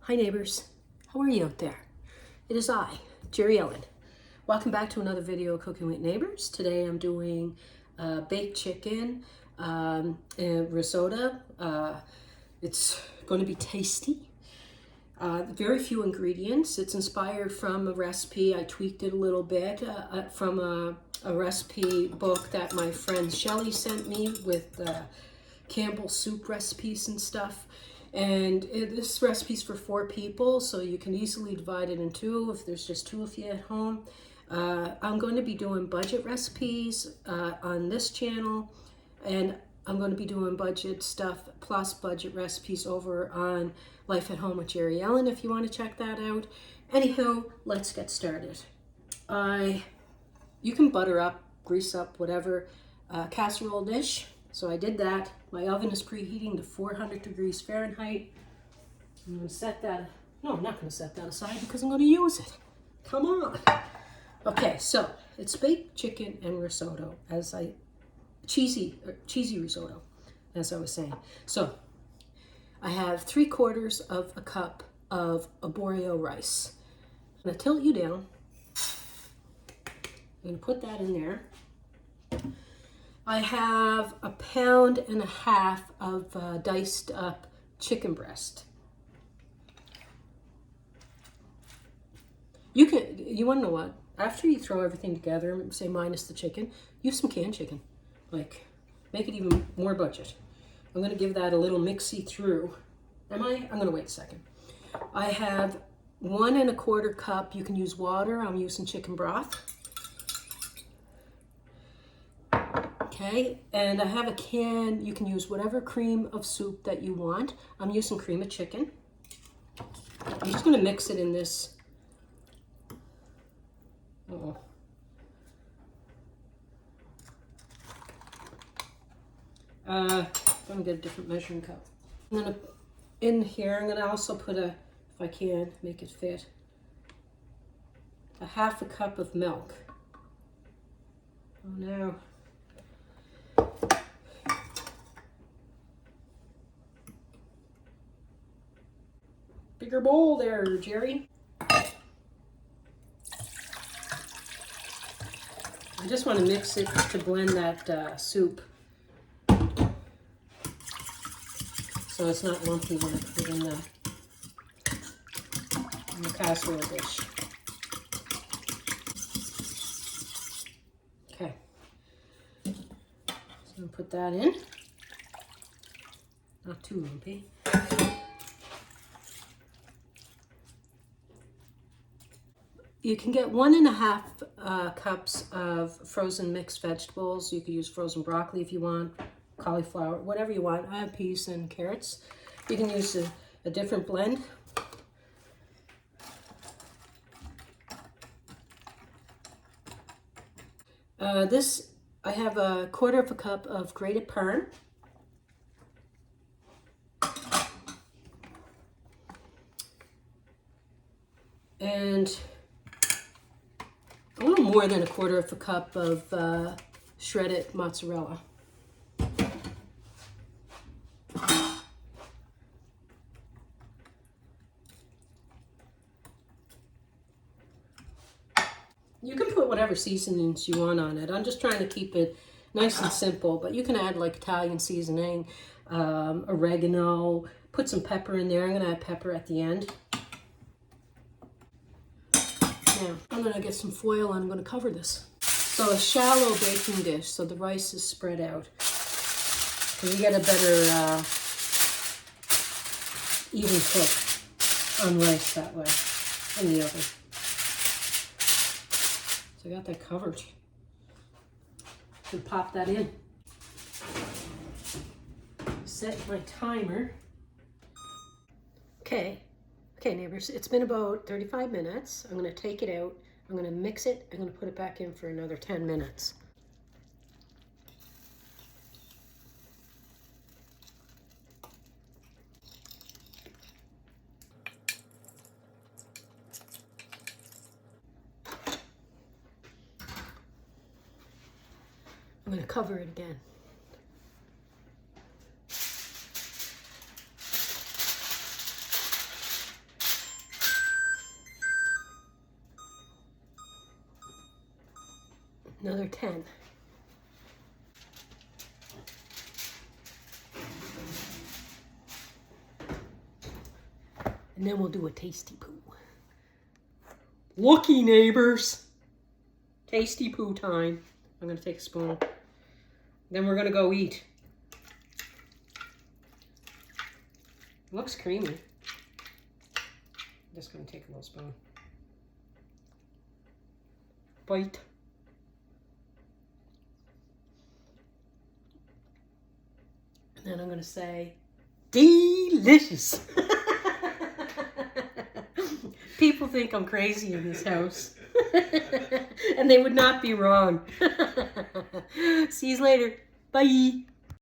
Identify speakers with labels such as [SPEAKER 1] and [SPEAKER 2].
[SPEAKER 1] Hi neighbors, how are you out there? It is I, Jerry Ellen. Welcome back to another video of Cooking with Neighbors. Today I'm doing baked chicken risotto. It's going to be tasty. Very few ingredients. It's inspired from a recipe. I tweaked it a little bit from a recipe book that my friend Shelly sent me with Campbell's soup recipes and stuff. And this recipe's for 4 people, so you can easily divide it in 2 if there's just 2 of you at home. I'm going to be doing budget recipes on this channel, and I'm going to be doing budget stuff plus budget recipes over on Life at Home with Jerry Ellen if you want to check that out. Anyhow, let's get started. You can butter up, grease up, whatever, casserole dish. So I did that. My oven is preheating to 400 degrees Fahrenheit. I'm going to set that, no, I'm not going to set that aside because I'm going to use it. Come on. Okay, so it's baked chicken and risotto, cheesy risotto, as I was saying. So I have 3/4 of a cup of Arborio rice. I'm going to tilt you down. I'm going to put that in there. I have 1.5 pounds of diced up chicken breast. You want to know what? After you throw everything together, say minus the chicken, use some canned chicken. Like, make it even more budget. I'm going to give that a little mixy through. I'm going to wait a second. I have 1.25 cup. You can use water. I'm using chicken broth. Okay, and I have a can. You can use whatever cream of soup that you want. I'm using cream of chicken. I'm just going to mix it in this. I'm going to get a different measuring cup. I'm going to, in here, I'm going to also put if I can, make it fit, 1/2 cup of milk. Oh no. Bigger bowl there, Jerry. I just want to mix it to blend that soup so it's not lumpy when I put it in the casserole dish. Okay, so I'm going to put that in. Not too lumpy. You can get 1.5 cups of frozen mixed vegetables. You could use frozen broccoli if you want, cauliflower, whatever you want. I have peas and carrots. You can use a different blend. I have 1/4 cup of grated parmesan. And a little more than 1/4 cup of shredded mozzarella. You can put whatever seasonings you want on it. I'm just trying to keep it nice and simple, but you can add like Italian seasoning, oregano, put some pepper in there. I'm going to add pepper at the end. Now, I'm going to get some foil and I'm going to cover this. So a shallow baking dish, so the rice is spread out. So you get a better even cook on rice that way in the oven. So I got that covered. And pop that in. Set my timer. Okay, neighbors, it's been about 35 minutes. I'm going to take it out. I'm going to mix it. I'm going to put it back in for another 10 minutes. I'm going to cover it again. Another 10. And then we'll do a tasty poo. Looky, neighbors. Tasty poo time. I'm going to take a spoon. Then we're going to go eat. Looks creamy. I'm just going to take a little spoon. Bite. And then I'm going to say, delicious. People think I'm crazy in this house. And they would not be wrong. See you later. Bye.